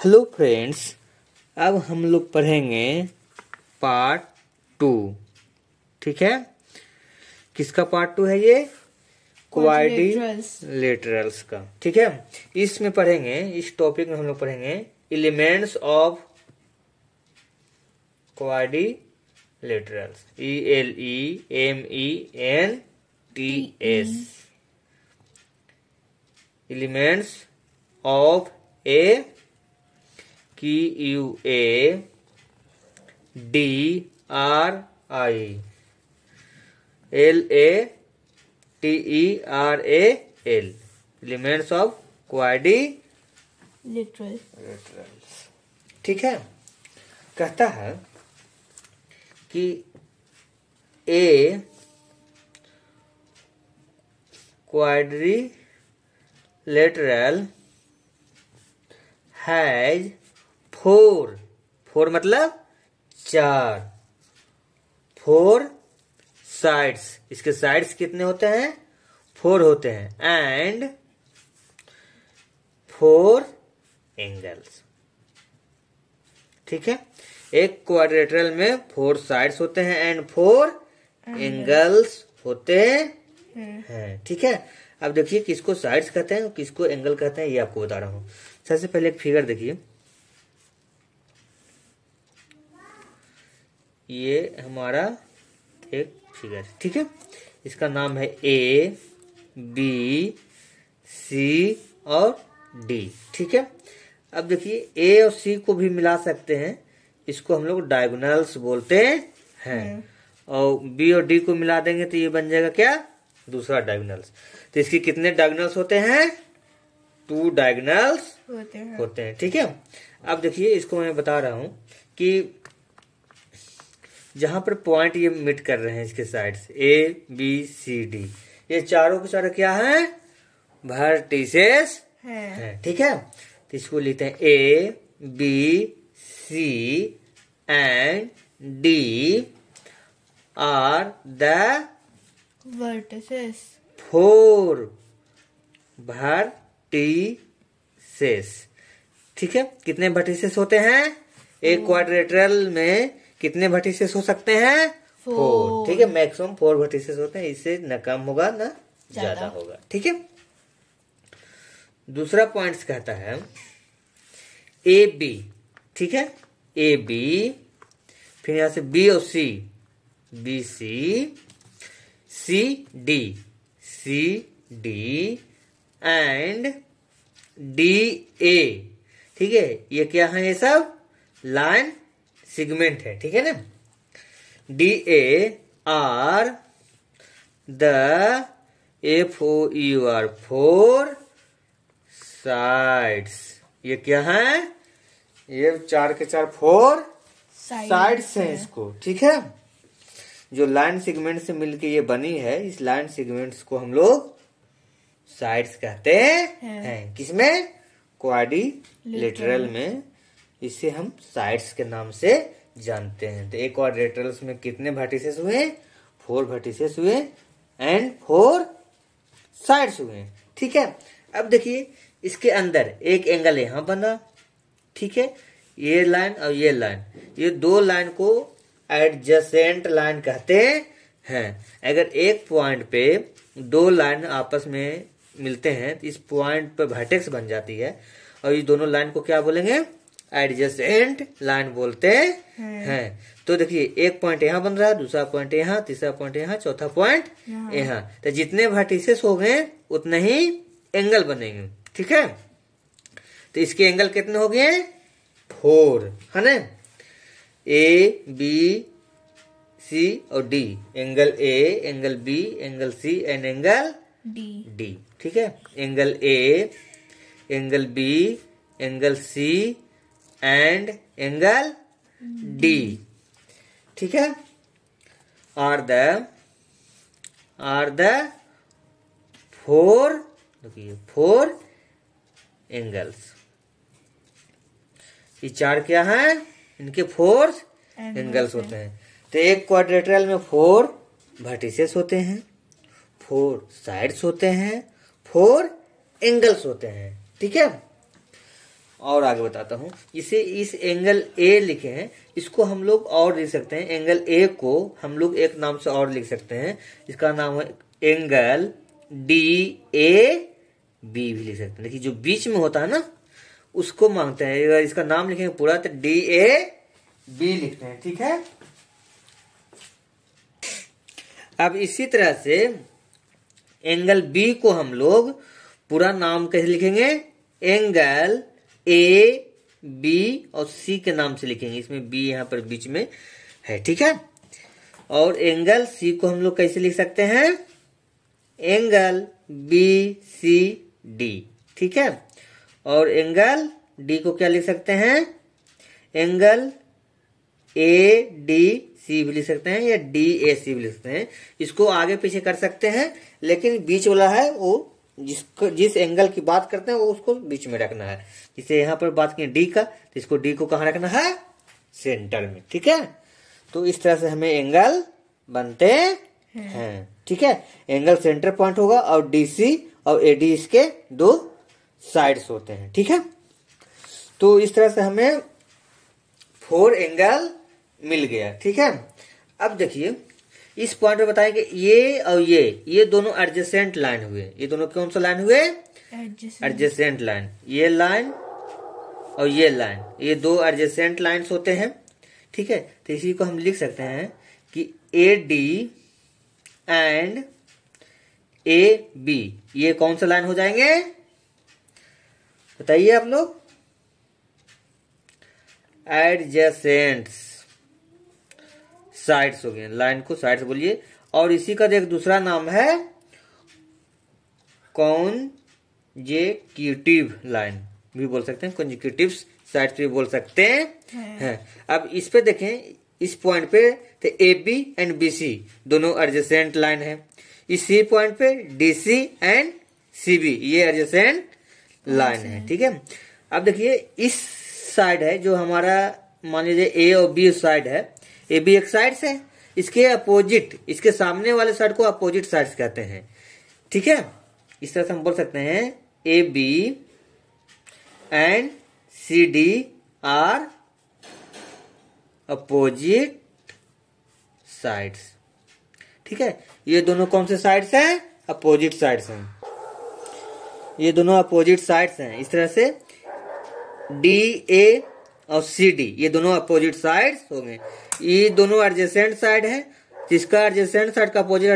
Hello friends, अब हम लोग पढ़ेंगे पार्ट 2। ठीक है, किसका पार्ट 2 है ये? क्वाड्रिलेटरल्स का। ठीक है, इसमें पढ़ेंगे, इस टॉपिक में हम लोग पढ़ेंगे elements of quadrilaterals. ELEMENTS, elements of A QUADRILATERAL, elements of quadrilaterals. ठीक है, कहता है कि ए क्वाड्रिलेटरल हैज फोर मतलब 4 साइड्स। इसके साइड्स कितने होते हैं? 4 होते हैं। And 4 angles. ठीक है, एक क्वाड्रिलेटरल में 4 साइड्स होते हैं एंड 4 एंगल्स होते हैं। ठीक है, अब देखिए किसको साइड्स कहते हैं और किसको एंगल कहते हैं, ये आपको बता रहा हूं। सबसे पहले एक फिगर देखिए, ये हमारा एक फिगर। ठीक है, इसका नाम है A, B, C और D। ठीक है, अब देखिए A और C को भी मिला सकते हैं, इसको हम लोग डायगोनल्स बोलते हैं। और B और D को मिला देंगे तो ये बन जाएगा क्या? दूसरा डायगोनल्स। तो इसके कितने डायगोनल्स होते हैं? 2 डायगोनल्स होते हैं। ठीक है, अब देखिए इसको मैं बता रहा हूं कि जहां पर पॉइंट ये मीट कर रहे हैं, इसके sides A, B, C, D, ये चारों के चारों क्या हैं? वर्टिसेस हैं। ठीक है, तो इसको लिखते हैं A, B, C and D are the vertices 4 vertices. ठीक है, कितने वर्टिसेस होते हैं? एक क्वाड्रिलेटरल में कितने वर्टिसेस हो सकते हैं? 4। ठीक है, मैक्सिमम 4 वर्टिसेस होते हैं, इससे न कम होगा न ज्यादा होगा। ठीक है, दूसरा पॉइंट कहता है AB। ठीक है, AB, फिर यहां से B और C, BC, CD and DA। ठीक है, ये क्या है? ये सब लाइन सेगमेंट है। ठीक है ना, DA are the FOUR sides. ये क्या है? ये 4 के 4 4 साइड्स हैं इसको। ठीक है, जो लाइन सेगमेंट से मिलके ये बनी है, इस लाइन सेगमेंट्स को हम लोग साइड्स कहते हैं। किसमें? क्वाड्रिलेटरल में इसे हम साइड्स के नाम से जानते हैं। तो एक क्वाड्रिलेटरल्स में कितने वर्टिसेस हुए? 4 वर्टिसेस हुए एंड 4 साइड्स हुए। ठीक है, अब देखिए इसके अंदर एक एंगल यहां बना। ठीक है, ये लाइन और ये लाइन, ये 2 लाइन को एडजेसेंट लाइन कहते हैं। अगर एक पॉइंट पे 2 लाइन आपस में मिलते हैं तो इस पॉइंट पे वर्टेक्स बन जाती है, और ये दोनों लाइन को क्या बोलेंगे? एडजेसेंट लाइन बोलते हैं। तो देखिए एक पॉइंट यहाँ बन रहा है, दूसरा पॉइंट यहाँ, तीसरा पॉइंट यहाँ, चौथा पॉइंट यहाँ। तो जितने वर्टिसेस हो गए उतने ही एंगल बनेंगे। ठीक है, तो इसके एंगल कितने हो गए? 4 है ना। A, B, C और D, angle A, angle B, angle C and angle D। ठीक है, angle A, angle B, angle C and angle D। ठीक है, आर द 4, देखिए 4 एंगल्स। ये 4 क्या है? इनके 4 एंगल्स होते हैं। तो एक क्वाड्रिलेटरल में 4 वर्टिसेस होते हैं, 4 साइड्स होते हैं, 4 एंगल्स होते हैं। ठीक है, और आगे बताता हूँ। इसे इस एंगल ए लिखे हैं, इसको हम लोग और लिख सकते हैं। एंगल ए को हम लोग एक नाम से और लिख सकते हैं, इसका नाम है एंगल डी ए बी भी लिख सकते हैं। देखिए जो बीच में होता है ना उसको मांगते हैं। अगर इसका नाम लिखेंगे पूरा तो डी ए बी लिखते हैं, ठीक है। अब इसी तरह से एंगल बी को हम लोग पूरा नाम कैसे लिखेंगे, एंगल ए बी और सी के नाम से लिखेंगे। इसमें बी यहाँ पर बीच में है, ठीक है। और एंगल सी को हम लोग कैसे लिख सकते हैं, एंगल बी सी डी, ठीक है। और एंगल डी को क्या लिख सकते हैं, एंगल ए डी सी भी लिख सकते हैं या डी ए सी भी लिख सकते हैं। इसको आगे पीछे कर सकते हैं, लेकिन बीच वाला है वो जिस एंगल की बात करते हैं वो उसको बीच में रखना है। जैसे यहाँ पर बात की डी का, तो इसको डी को कहाँ रखना है, सेंटर में, ठीक है। तो इस तरह से हमें एंगल बनते हैं, ठीक है। एंगल सेंटर पॉइंट होगा और डीसी और एडी इसके दो साइड्स होते हैं, ठीक है। तो इस तरह से हमें 4 एंगल मिल गया, ठीक है। अब देखिए इस पॉइंट पे बताएं कि ये और ये दोनों एडजेसेंट लाइन हुए। ये दोनों कौन सा लाइन हुए, एडजेसेंट लाइन। ये लाइन और ये लाइन, ये दो एडजेसेंट लाइन्स होते हैं, ठीक है। तो इसी को हम लिख सकते हैं कि A D and A B ये कौन सा लाइन हो जाएंगे, बताइए आप लोग, एडजेसेंट्स साइड्स हो गए। लाइन को साइड्स बोलिए। और इसी का एक दूसरा नाम है कॉन्जेक्यूटिव लाइन भी बोल सकते हैं, कॉन्जेक्यूटिव साइड्स भी बोल सकते हैं। अब इस पे देखें, इस पॉइंट पे तो A B and B C दोनों एडजेसेंट लाइन है। इस सी पॉइंट पे D C and C B ये एडजेसेंट लाइन है, ठीक है। अब देखिए इस साइड है जो हमारा, मान लीजिए ए और बी साइड है, ए बी एक साइड है, इसके अपोजिट, इसके सामने वाले साइड को अपोजिट साइड्स कहते हैं, ठीक है। इस तरह से हम बोल सकते हैं A B and C D are opposite sides, ठीक है। ये दोनों कौन से साइड्स हैं, अपोजिट साइड्स हैं। ये दोनों अपोजिट साइड्स हैं। इस तरह से डी ए और सी डी ये दोनों अपोजिट साइड्स हो गए। ये दोनों एडजेसेंट साइड है, जिसका एडजेसेंट साइड का अपोजिट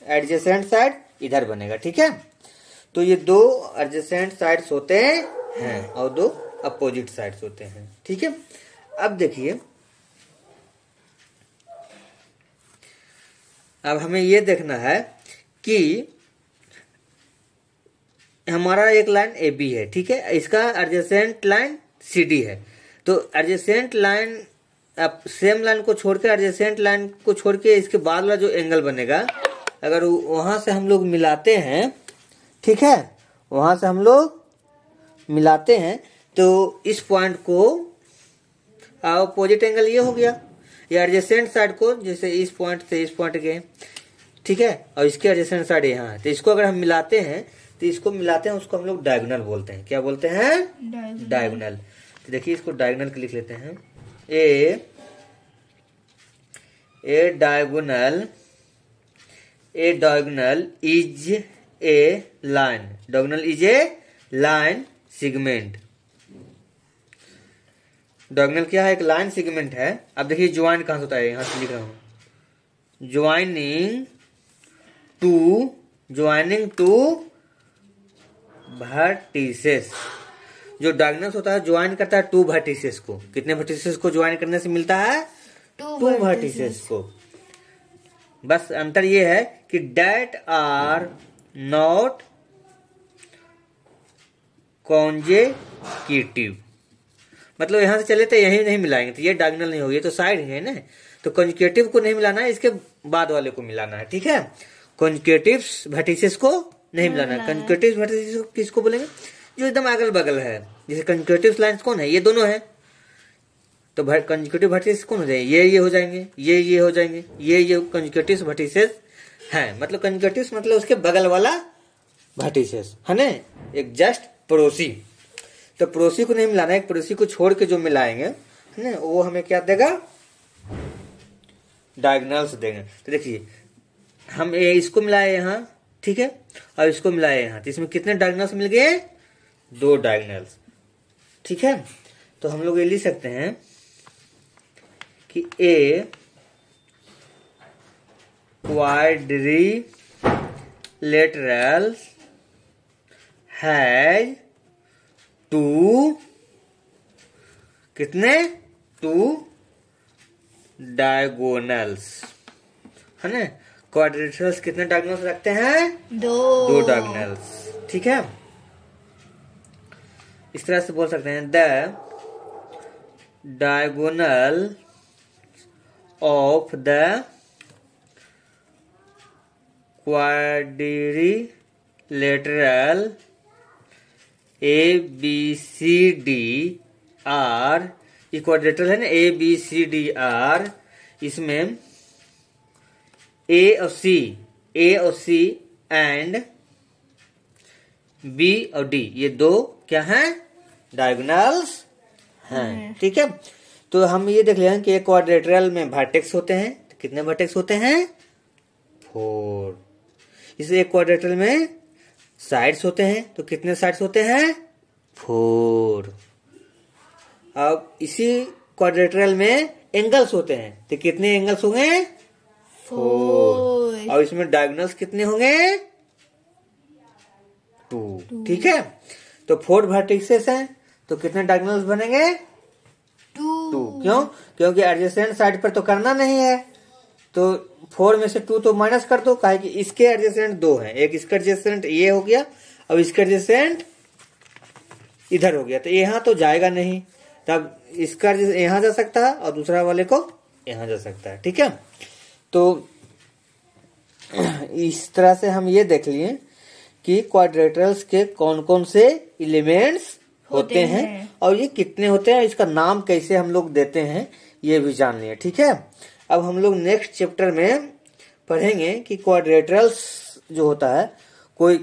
एडजेसेंट साइड इधर बनेगा, ठीक है। तो ये दो एडजेसेंट साइड्स होते हैं और दो अपोजिट साइड्स होते हैं, ठीक है। अब देखिए, अब हमें ये देखना है कि हमारा एक लाइन ए बी है, ठीक है। इसका एडजेसेंट लाइन सी डी है। तो एडजेसेंट लाइन, अब सेम लाइन को छोड़ के, एडजेसेंट लाइन को छोड़ के इसके बाद वाला जो एंगल बनेगा, अगर वहां से हम लोग मिलाते हैं, ठीक है, वहां से हम लोग मिलाते हैं तो इस पॉइंट को अपोजिट एंगल ये हो गया। ये एडजेसेंट साइड को, जैसे इस पॉइंट से इस पॉइंट गए, ठीक है, और इसके एडजेसेंट साइड यहाँ है, तो इसको अगर हम मिलाते हैं तो इसको मिलाते हैं, उसको हम लोग डायगोनल बोलते हैं। क्या बोलते हैं, डायगोनल। तो देखिए इसको डायगोनल लिख लेते हैं। A diagonal is a line, diagonal is a line segment. Diagonal क्या है, एक लाइन सेगमेंट है। अब देखिए ज्वाइन कहां से होता है, यहां से लिख रहा हूं, ज्वाइनिंग टू वर्टिसेस। जो डायगोनल होता है ज्वाइन करता है टू वर्टिसेस को। कितने वर्टिसेस को ज्वाइन करने से मिलता है, टू वर्टिसेस को। बस अंतर ये है कि डेट आर नॉट कॉन्जेक्यूटिव, मतलब यहां से चले तो यही नहीं मिलाएंगे तो ये डायगोनल नहीं होगी, तो साइड है ना। तो कॉन्जेक्यूटिव को नहीं मिलाना है, इसके बाद वाले को मिलाना है, ठीक है। कॉन्जेक्यूटिव वर्टिसेस को नहीं मिलाना है। कॉन्जेक्यूटिव वर्टिसेस किसको बोलेंगे, जो एकदम अगल बगल है। जैसे कॉन्जेक्यूटिव लाइंस कौन है, ये दोनों है, तो कॉन्जेक्यूटिव वर्टिसेस कौन हो जाएंगे, ये हो जाएंगे, ये हो जाएंगे, ये कॉन्जेक्यूटिव वर्टिसेस है। मतलब कॉन्जेक्यूटिव मतलब उसके बगल वाला वर्टिसेस है ना, एक जस्ट पड़ोसी। तो पड़ोसी को नहीं मिलाना है, एक पड़ोसी को छोड़ के जो मिलाएंगे है ना, वो हमें क्या देगा, डायगोनल्स देंगे। तो देखिए हम इसको मिलाए यहाँ, ठीक है, और इसको मिलाए यहाँ, तो इसमें कितने डायगोनल्स मिल गए, 2 डायगोनल्स, ठीक है। तो हम लोग ये लिख सकते हैं कि ए क्वाड्रिलेटरल हैज 2 कितने 2 डायगोनल्स, है ना। क्वाड्रिलेटरल्स कितने डायगोनल्स रखते हैं, 2 डायगोनल्स, ठीक है। इस तरह से बोल सकते हैं the diagonal of the quadrilateral ABCD are, ये क्वाड्रिलेटरल है ना ABCD इसमें A और C एंड B और D ये 2 क्या हैं, डायगोनल्स हैं, ठीक है। तो हम ये देख लें कि क्वाड्रिलेटरल में वर्टेक्स होते हैं, तो कितने वर्टेक्स होते हैं, 4। इसे एक क्वाड्रिलेटरल में साइड्स होते हैं, तो कितने साइड्स होते हैं, 4। अब इसी क्वाड्रिलेटरल में एंगल्स होते हैं, तो कितने एंगल्स होंगे, 4। और इसमें डायगोनल्स कितने होंगे, 2, ठीक है। तो 4 वर्टिसेस हैं, तो कितने डायगोनल्स बनेंगे, 2। क्यों, क्योंकि एडजेसेंट साइड पर तो करना नहीं है, तो 4 में से 2 तो माइनस कर दो, काहे कि इसके एडजेसेंट 2 हैं, एक इसका एडजेसेंट ये हो गया, अब इसका एडजेसेंट इधर हो गया, तो यहाँ तो जाएगा नहीं, तब इसका यहाँ जा सकता है और दूसरा वाले को यहाँ जा सकता है, ठीक है। तो इस तरह से हम ये देख लिए कि क्वाड्रिलेटरल्स के कौन कौन से एलिमेंट्स होते हैं और ये कितने होते हैं, इसका नाम कैसे हम लोग देते हैं ये भी जान लिए, ठीक है। अब हम लोग नेक्स्ट चैप्टर में पढ़ेंगे कि क्वाड्रिलेटरल्स जो होता है कोई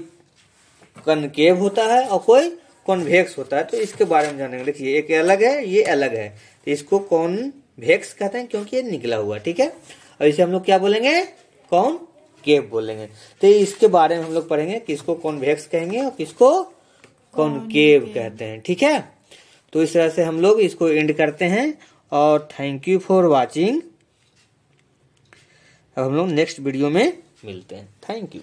कनकेव होता है और कोई कॉन्वेक्स होता है, तो इसके बारे में जानेंगे। देखिए एक अलग है, ये अलग है, तो इसको कॉन्वेक्स कहते हैं क्योंकि ये निकला हुआ, ठीक है। और इसे हम लोग क्या बोलेंगे, कॉनकेव बोलेंगे। तो इसके बारे में हम लोग पढ़ेंगे किसको कॉन्वेक्स कहेंगे और किसको कॉनकेव कहते हैं, ठीक है। तो इस तरह से हम लोग इसको एंड करते हैं और थैंक यू फॉर वॉचिंग। अब हम लोग नेक्स्ट वीडियो में मिलते हैं, थैंक यू।